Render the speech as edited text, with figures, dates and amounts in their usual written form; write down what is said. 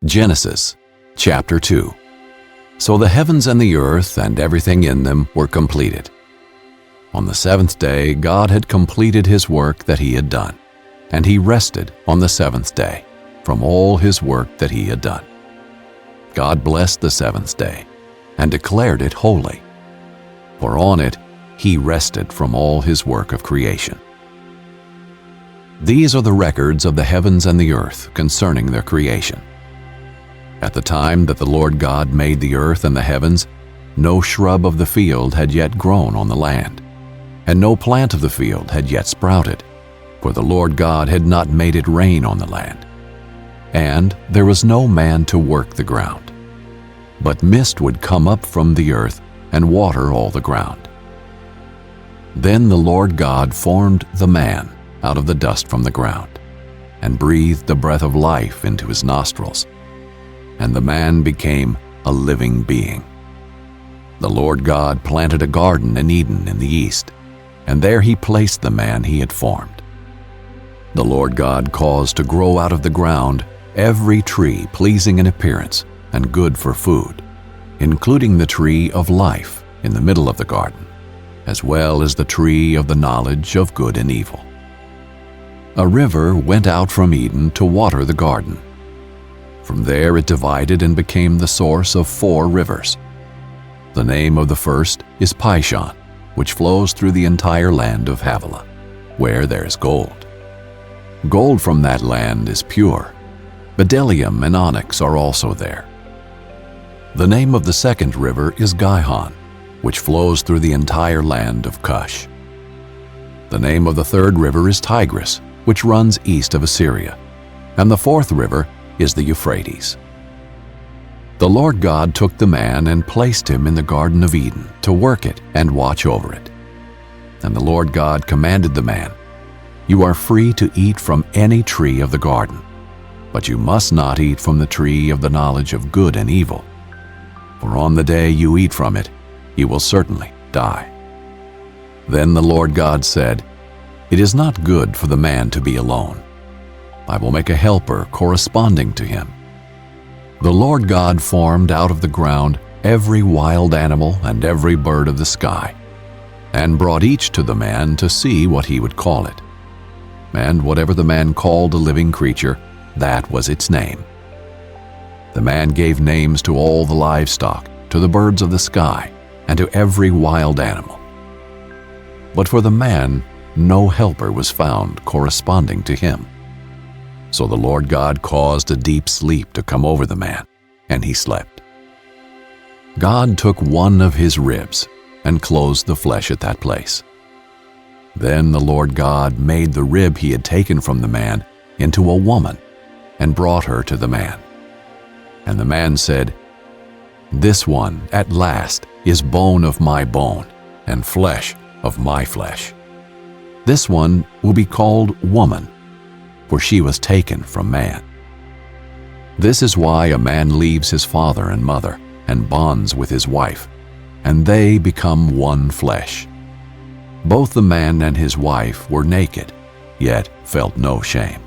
Genesis chapter 2. So the heavens and the earth and everything in them were completed. On the seventh day God had completed his work that he had done, and he rested on the seventh day from all his work that he had done. God blessed the seventh day and declared it holy, for on it he rested from all his work of creation. These are the records of the heavens and the earth concerning their creation. At the time that the Lord God made the earth and the heavens, no shrub of the field had yet grown on the land, and no plant of the field had yet sprouted, for the Lord God had not made it rain on the land. And there was no man to work the ground. But mist would come up from the earth and water all the ground. Then the Lord God formed the man out of the dust from the ground, and breathed the breath of life into his nostrils, and the man became a living being. The Lord God planted a garden in Eden in the east, and there he placed the man he had formed. The Lord God caused to grow out of the ground every tree pleasing in appearance and good for food, including the tree of life in the middle of the garden, as well as the tree of the knowledge of good and evil. A river went out from Eden to water the garden. From there it divided and became the source of 4 rivers. The name of the first is Pishon, which flows through the entire land of Havilah, where there is gold. Gold from that land is pure. Bdellium and onyx are also there. The name of the second river is Gihon, which flows through the entire land of Cush. The name of the third river is Tigris, which runs east of Assyria, and the fourth river is the Euphrates. The Lord God took the man and placed him in the Garden of Eden to work it and watch over it. And the Lord God commanded the man, "You are free to eat from any tree of the garden, but you must not eat from the tree of the knowledge of good and evil. For on the day you eat from it, you will certainly die." Then the Lord God said, "It is not good for the man to be alone. I will make a helper corresponding to him." The Lord God formed out of the ground every wild animal and every bird of the sky, and brought each to the man to see what he would call it. And whatever the man called a living creature, that was its name. The man gave names to all the livestock, to the birds of the sky, and to every wild animal. But for the man, no helper was found corresponding to him. So the Lord God caused a deep sleep to come over the man, and he slept. God took one of his ribs and closed the flesh at that place. Then the Lord God made the rib he had taken from the man into a woman and brought her to the man. And the man said, "This one at last is bone of my bone and flesh of my flesh. This one will be called woman, for she was taken from man." This is why a man leaves his father and mother and bonds with his wife, and they become one flesh. Both the man and his wife were naked, yet felt no shame.